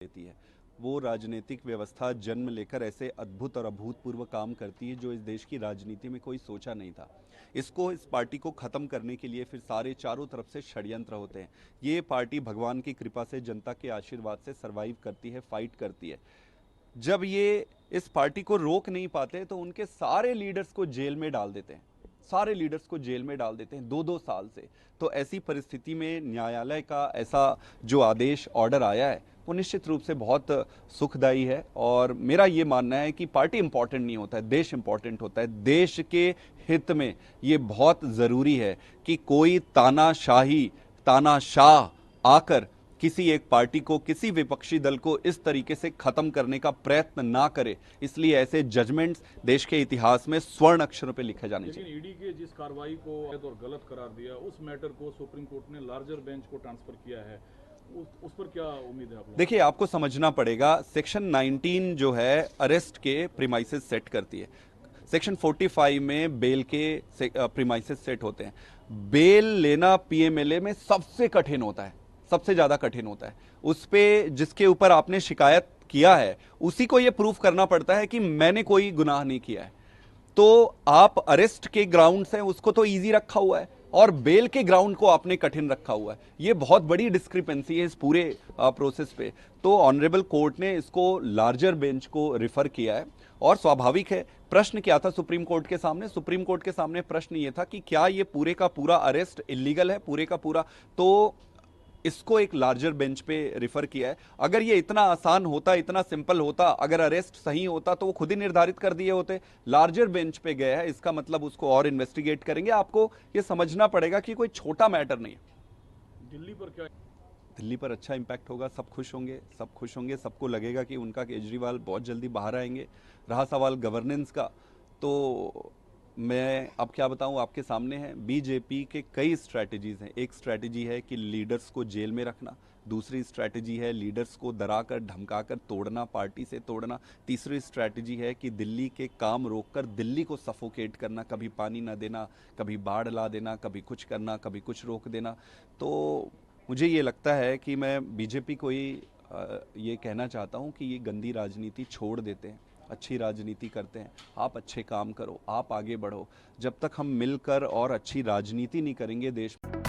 देती है। वो राजनीतिक व्यवस्था जन्म लेकर ऐसे अद्भुत और अभूतपूर्व काम करती है जो इस देश की राजनीति में कोई सोचा नहीं था। इस पार्टी को खत्म करने के लिए फिर सारे चारों तरफ से षड्यंत्र होते हैं। ये पार्टी भगवान की कृपा से, जनता के आशीर्वाद से सरवाइव करती है, फाइट करती है। जब ये इस पार्टी को रोक नहीं पाते तो उनके सारे लीडर्स को जेल में डाल देते हैं, सारे लीडर्स को जेल में डाल देते हैं 2-2 साल से। तो ऐसी परिस्थिति में न्यायालय का ऐसा जो आदेश, ऑर्डर आया है, वो निश्चित रूप से बहुत सुखदायी है। और मेरा ये मानना है कि पार्टी इंपॉर्टेंट नहीं होता है, देश इंपॉर्टेंट होता है। देश के हित में ये बहुत ज़रूरी है कि कोई तानाशाह आकर किसी एक पार्टी को, किसी विपक्षी दल को इस तरीके से खत्म करने का प्रयत्न ना करे। इसलिए ऐसे जजमेंट्स देश के इतिहास में स्वर्ण अक्षरों पे लिखे जाने चाहिए। लेकिन ईडी के जिस कार्रवाई को और गलत करार दिया, उस मैटर को सुप्रीम कोर्ट ने लार्जर बेंच को ट्रांसफर किया है, उस पर क्या उम्मीद है आप लोगों को? देखिए, आपको समझना पड़ेगा, सेक्शन 19 जो है अरेस्ट के प्रीमाइसेस सेट करती है। सेक्शन 45 में बेल के प्रीमाइसेस सेट होते हैं। बेल लेना पीएमएलए में सबसे कठिन होता है, सबसे ज्यादा कठिन होता है। उस पे जिसके ऊपर आपने शिकायत किया है उसी को यह प्रूफ करना पड़ता है कि मैंने कोई गुनाह नहीं किया है। तो आप अरेस्ट के ग्राउंड्स हैं उसको तो इजी रखा हुआ है और बेल के ग्राउंड को आपने कठिन रखा हुआ है। ये बहुत बड़ी डिस्क्रिपेंसी है इस पूरे प्रोसेस पे। तो ऑनरेबल कोर्ट ने इसको लार्जर बेंच को रिफर किया है। और स्वाभाविक है, प्रश्न क्या था सुप्रीम कोर्ट के सामने? सुप्रीम कोर्ट के सामने प्रश्न ये था कि क्या ये पूरे का पूरा अरेस्ट इलीगल है, पूरे का पूरा। तो इसको एक लार्जर बेंच पे रिफर किया है। अगर ये इतना आसान होता, इतना सिंपल होता, अगर अरेस्ट सही होता तो वो खुद ही निर्धारित कर दिए होते। लार्जर बेंच पे गया है, इसका मतलब उसको और इन्वेस्टिगेट करेंगे। आपको ये समझना पड़ेगा कि कोई छोटा मैटर नहीं है। दिल्ली पर क्या? दिल्ली पर अच्छा इंपैक्ट होगा, सब खुश होंगे, सब खुश होंगे। सबको लगेगा कि उनका केजरीवाल बहुत जल्दी बाहर आएंगे। रहा सवाल गवर्नेंस का, तो मैं अब क्या बताऊं, आपके सामने है। बीजेपी के कई स्ट्रैटेजीज हैं। एक स्ट्रैटेजी है कि लीडर्स को जेल में रखना, दूसरी स्ट्रैटेजी है लीडर्स को डराकर धमकाकर तोड़ना, पार्टी से तोड़ना, तीसरी स्ट्रैटेजी है कि दिल्ली के काम रोककर दिल्ली को सफोकेट करना, कभी पानी ना देना, कभी बाढ़ ला देना, कभी कुछ करना, कभी कुछ रोक देना। तो मुझे ये लगता है कि मैं बीजेपी को ही ये कहना चाहता हूँ कि ये गंदी राजनीति छोड़ देते हैं, अच्छी राजनीति करते हैं। आप अच्छे काम करो, आप आगे बढ़ो। जब तक हम मिलकर और अच्छी राजनीति नहीं करेंगे देश में